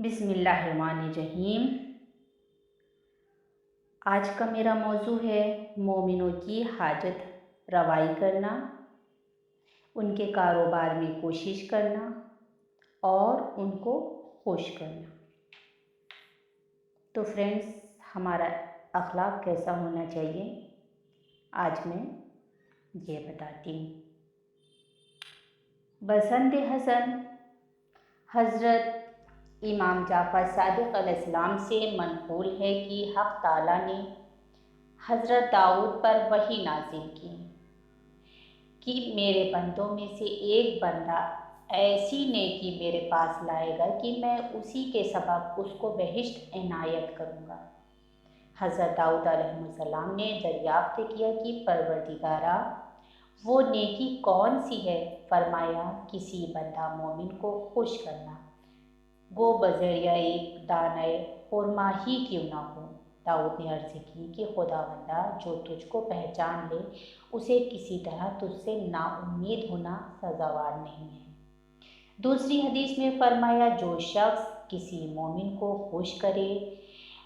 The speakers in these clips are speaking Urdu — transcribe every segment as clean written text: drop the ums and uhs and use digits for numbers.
بسم اللہ الرحمن الرحیم۔ آج کا میرا موضوع ہے مومنوں کی حاجت روائی کرنا، ان کے کاروبار میں کوشش کرنا اور ان کو خوش کرنا۔ تو فرینڈز، ہمارا اخلاق کیسا ہونا چاہیے آج میں یہ بتاتی ہوں۔ بسنت حسن حضرت امام جعفر صادق علیہ السلام سے منقول ہے کہ حق تعالیٰ نے حضرت داؤد پر وحی نازل کی کہ میرے بندوں میں سے ایک بندہ ایسی نیکی میرے پاس لائے گا کہ میں اسی کے سبب اس کو بہشت عنایت کروں گا۔ حضرت داؤد علیہ السلام نے دریافت کیا کہ پروردگارا، وہ نیکی کون سی ہے؟ فرمایا، کسی بندہ مومن کو خوش کرنا، گو بذریعہ ایک دانہ خرما ہی کیوں نہ ہو۔ داؤد نے عرض کی کہ خداوندا، جو تجھ کو پہچان لے اسے کسی طرح تجھ سے نا امید ہونا سزاوار نہیں ہے۔ دوسری حدیث میں فرمایا، جو شخص کسی مومن کو خوش کرے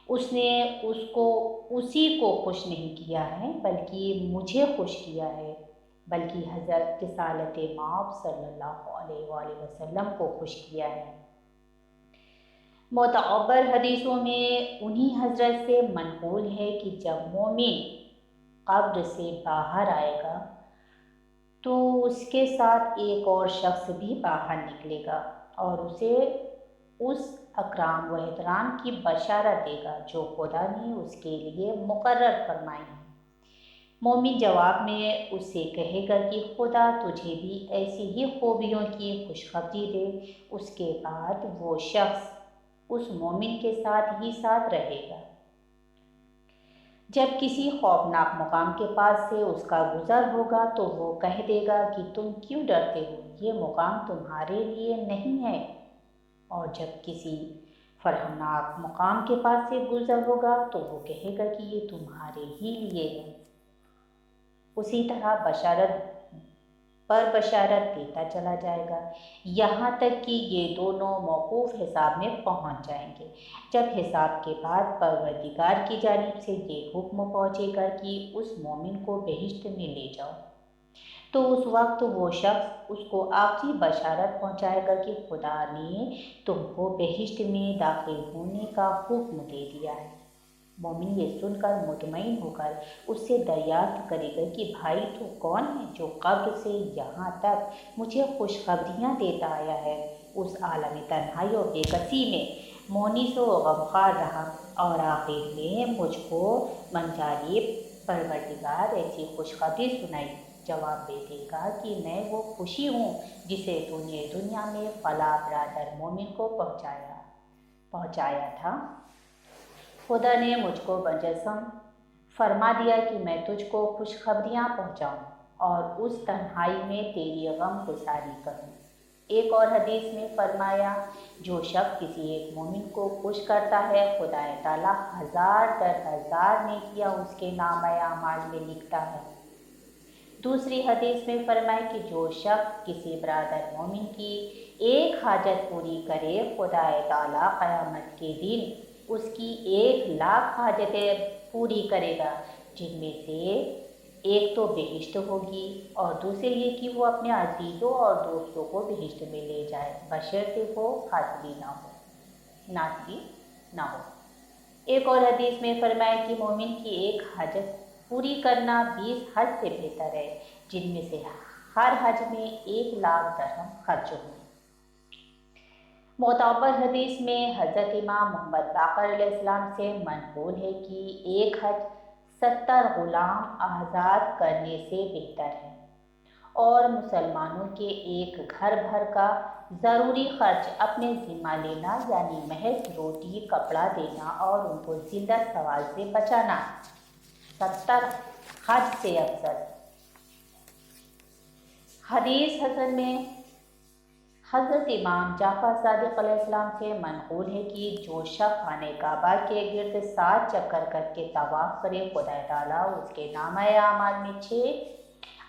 اس نے اسی کو خوش نہیں کیا ہے بلکہ مجھے خوش کیا ہے، بلکہ حضرت رسالت مآب صلی اللہ علیہ وآلہ وسلم کو خوش کیا ہے۔ معتبر حدیثوں میں انہی حضرت سے منقول ہے کہ جب مومن قبر سے باہر آئے گا تو اس کے ساتھ ایک اور شخص بھی باہر نکلے گا اور اسے اس اکرام و احترام کی بشارت دے گا جو خدا نے اس کے لیے مقرر فرمائی ہے۔ مومن جواب میں اس سے کہے گا کہ خدا تجھے بھی ایسی ہی خوبیوں کی خوشخبری دے۔ اس کے بعد وہ شخص اس مومن کے ساتھ ہی ساتھ رہے گا۔ جب کسی خوفناک مقام کے پاس سے اس کا گزر ہوگا تو وہ کہہ دے گا کہ تم کیوں ڈرتے ہو؟ یہ مقام تمہارے لیے نہیں ہے۔ اور جب کسی فرحناک مقام کے پاس سے گزر ہوگا تو وہ کہے گا کہ یہ تمہارے ہی لیے ہے۔ اسی طرح بشارت دیتا چلا جائے گا یہاں تک کہ یہ دونوں موقوف حساب میں پہنچ جائیں گے۔ جب حساب کے بعد پروردگار کی جانب سے یہ حکم پہنچے گا کہ اس مومن کو بہشت میں لے جاؤ، تو اس وقت وہ شخص اس کو آخری بشارت پہنچائے گا کہ خدا نے تم کو بہشت میں داخل ہونے کا حکم دے دیا ہے۔ مومن یہ سن کر مطمئن ہو کر اس سے دریافت کرے گا کہ بھائی تو کون ہے جو قبر سے یہاں تک مجھے خوشخبریاں دیتا آیا ہے؟ اس عالم تنہائی اور بے کسی میں مونس و غمخوار رہا اور آخر میں مجھ کو منجانب پروردگار ایسی خوشخبری سنائی۔ جواب دے گا کہ میں وہ خوشی ہوں جسے تو نے دنیا میں فلاں برادر مومن کو پہنچایا تھا۔ خدا نے مجھ کو مجسم فرما دیا کہ میں تجھ کو خوشخبریاں پہنچاؤں اور اس تنہائی میں تیری غم گساری کروں۔ ایک اور حدیث میں فرمایا، جو شخص کسی ایک مومن کو خوش کرتا ہے خدا تعالیٰ 1000 در 1000 نیکیاں اس کے نامہ اعمال میں لکھتا ہے۔ دوسری حدیث میں فرمایا کہ جو شخص کسی برادر مومن کی ایک حاجت پوری کرے خدا تعالیٰ قیامت کے دن اس کی 1,00,000 حاجتیں پوری کرے گا، جن میں سے ایک تو بہشت ہوگی اور دوسرے یہ کہ وہ اپنے عزیزوں اور دوستوں کو بہشت میں لے جائے، بشرطے وہ ناصبی نہ ہو۔ ایک اور حدیث میں فرمایا کہ مومن کی ایک حاجت پوری کرنا 20 حج سے بہتر ہے، جن میں سے ہر حج میں 1,00,000 درہم خرچ ہوں۔ معتبر حدیث میں حضرت امام محمد باقر علیہ السلام سے منقول ہے کہ ایک حج 70 غلام آزاد کرنے سے بہتر ہے، اور مسلمانوں کے ایک گھر بھر کا ضروری خرچ اپنے ذمہ لینا، یعنی محض روٹی کپڑا دینا اور ان کو زندہ سوال سے بچانا 70 حج سے افضل۔ حدیث حسن میں حضرت امام جعفر صادق علیہ السلام سے منقول ہے کہ جو شخص خانہ کعبہ کے گرد 7 چکر کر کے طواف کرے خدا تعالیٰ اس کے نامہ اعمال میں 6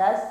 10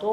2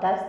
10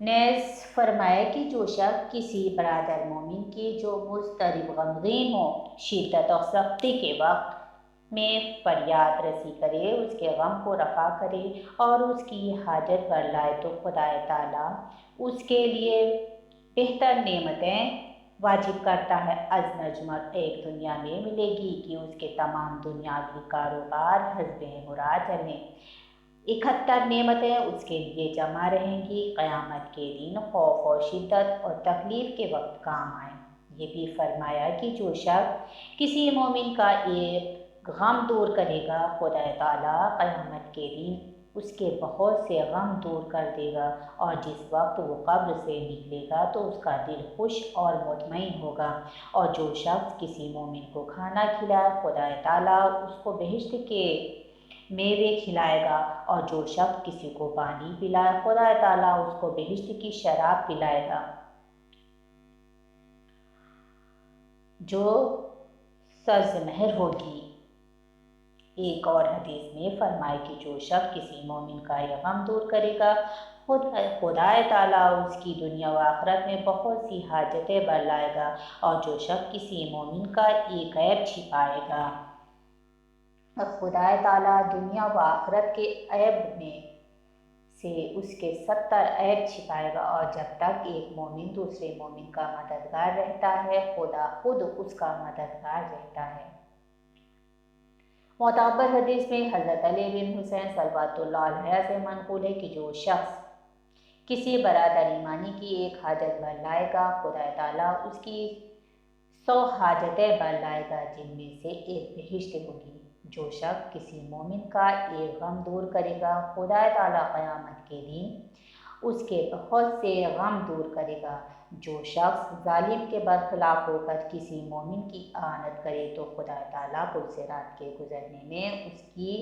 نیز فرمایا کہ جو شخص کسی برادر مومن کی جو مضطرب غمگین ہو شدت اور سختی کے وقت میں فریاد رسی کرے، اس کے غم کو رفع کرے اور اس کی حاجت برلائے تو خدا تعالیٰ اس کے لیے بہتر نعمتیں واجب کرتا ہے۔ از نجمت ایک دنیا میں ملے گی کہ اس کے تمام دنیاوی کاروبار حسب مراد چلیں۔ 71 نعمتیں اس کے لیے جمع رہیں گی، قیامت کے دن خوف اور شدت اور تکلیف کے وقت کام آئیں۔ یہ بھی فرمایا کہ جو شخص کسی مومن کا ایک غم دور کرے گا، خدا تعالیٰ قیامت کے دن اس کے بہت سے غم دور کر دے گا، اور جس وقت وہ قبر سے نکلے گا تو اس کا دل خوش اور مطمئن ہوگا۔ اور جو شخص کسی مومن کو کھانا کھلائے، خدا تعالیٰ اس کو بہشت کے میوے کھلائے گا، اور جو شخص کسی کو پانی پلائے، خدا تعالیٰ اس کو بہشت کی شراب پلائے گا جو سرزمہر ہوگی۔ ایک اور حدیث میں فرمائے کہ جو شخص کسی مومن کا یہ غم دور کرے گا، خدا تعالیٰ اس کی دنیا و آخرت میں بہت سی حاجتیں برلائے گا، اور جو شخص کسی مومن کا ایک عیب چھپائے گا، خدا تعالیٰ دنیا و آخرت کے عیب میں سے اس کے 70 عیب چھپائے گا، اور جب تک ایک مومن دوسرے مومن کا مددگار رہتا ہے، خدا خود اس کا مددگار رہتا ہے۔ معتبر حدیث میں حضرت علی بن حسین صلوات اللہ علیہ سے منقول ہے کہ جو شخص کسی برادر ایمانی کی ایک حاجت برلائے گا، خدا تعالیٰ اس کی 100 حاجتیں برلائے گا، جن میں سے ایک بہشت ہوگی۔ جو شخص کسی مومن کا ایک غم دور کرے گا، خدا تعالیٰ قیامت کے دن اس کے بہت سے غم دور کرے گا۔ جو شخص ظالم کے برخلاف ہو کر کسی مومن کی اعانت کرے تو خدا تعالیٰ پل صراط کے گزرنے میں اس کی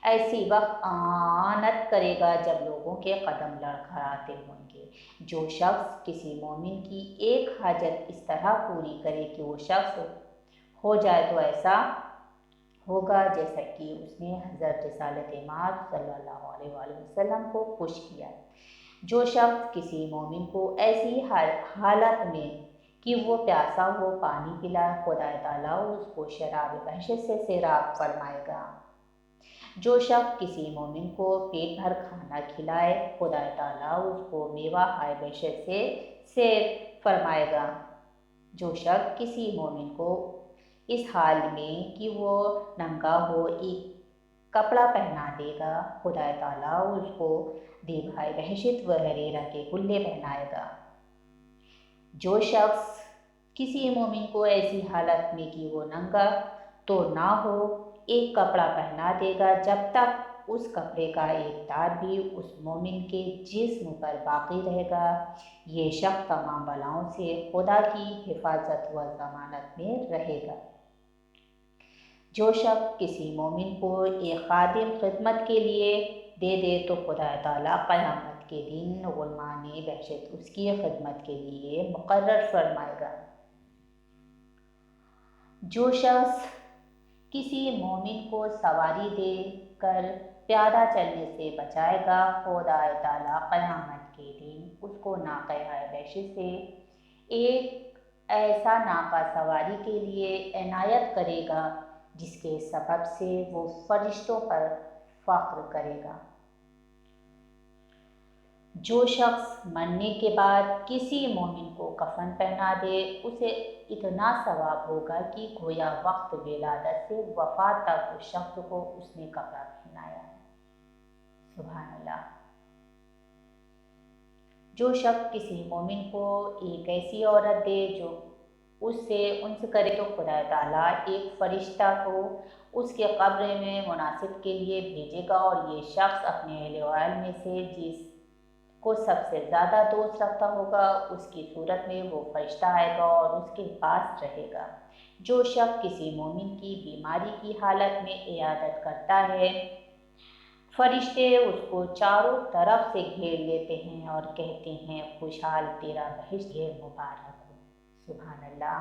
ایسی وقت اعانت کرے گا جب لوگوں کے قدم لڑکھڑاتے ہوں گے۔ جو شخص کسی مومن کی ایک حاجت اس طرح پوری کرے کہ وہ شخص ہو جائے تو ایسا ہوگا جیسا کہ اس نے حضرت رسالت مآب صلی اللہ علیہ وآلہ وسلم کو خوش کیا۔ جو شخص کسی مومن کو ایسی حالت میں کہ وہ پیاسا ہو پانی پلائے، خدا تعالیٰ اس کو شراب بہشت سے سیراب فرمائے گا۔ جو شخص کسی مومن کو پیٹ بھر کھانا کھلائے، خدا تعالیٰ اس کو میوہ ہائے بہشت سے سیر فرمائے گا۔ جو شخص کسی مومن کو اس حال میں کہ وہ ننگا ہو ایک کپڑا پہنا دے گا، خدا تعالیٰ اس کو دیبائے بہشت و حریرہ کے کلے پہنائے گا۔ جو شخص کسی مومن کو ایسی حالت میں کہ وہ ننگا تو نہ ہو ایک کپڑا پہنا دے گا، جب تک اس کپڑے کا ایک تار بھی اس مومن کے جسم پر باقی رہے گا، یہ شخص تمام بلاؤں سے خدا کی حفاظت و ضمانت میں رہے گا۔ جو شخص کسی مومن کو ایک خادم خدمت کے لیے دے دے تو خدا تعالیٰ قیامت کے دن غلمان بہشت اس کی خدمت کے لیے مقرر فرمائے گا۔ جو شخص کسی مومن کو سواری دے کر پیادہ چلنے سے بچائے گا، خدا تعالیٰ قیامت کے دن اس کو ناقہ بہشت سے ایک ایسا ناقہ سواری کے لیے عنایت کرے گا جس کے سبب سے وہ فرشتوں پر فخر کرے گا۔ جو شخص مرنے کے بعد کسی مومن کو کفن پہنا دے، اسے اتنا ثواب ہوگا کہ گویا وقت ولادت سے وفات تک اس شخص کو اس نے کپڑا پہنایا ہے۔ سبحان اللہ۔ جو شخص کسی مومن کو ایک ایسی عورت دے جو اس سے انس کرے تو خدا تعالیٰ ایک فرشتہ کو اس کے قبر میں مناسب کے لیے بھیجے گا، اور یہ شخص اپنے اہل و عیال میں سے جس کو سب سے زیادہ دوست رکھتا ہوگا اس کی صورت میں وہ فرشتہ آئے گا اور اس کے پاس رہے گا۔ جو شخص کسی مومن کی بیماری کی حالت میں عیادت کرتا ہے، فرشتے اس کو چاروں طرف سے گھیر لیتے ہیں اور کہتے ہیں خوشحال تیرا بہشت مبارک ہو۔ سبحان اللہ۔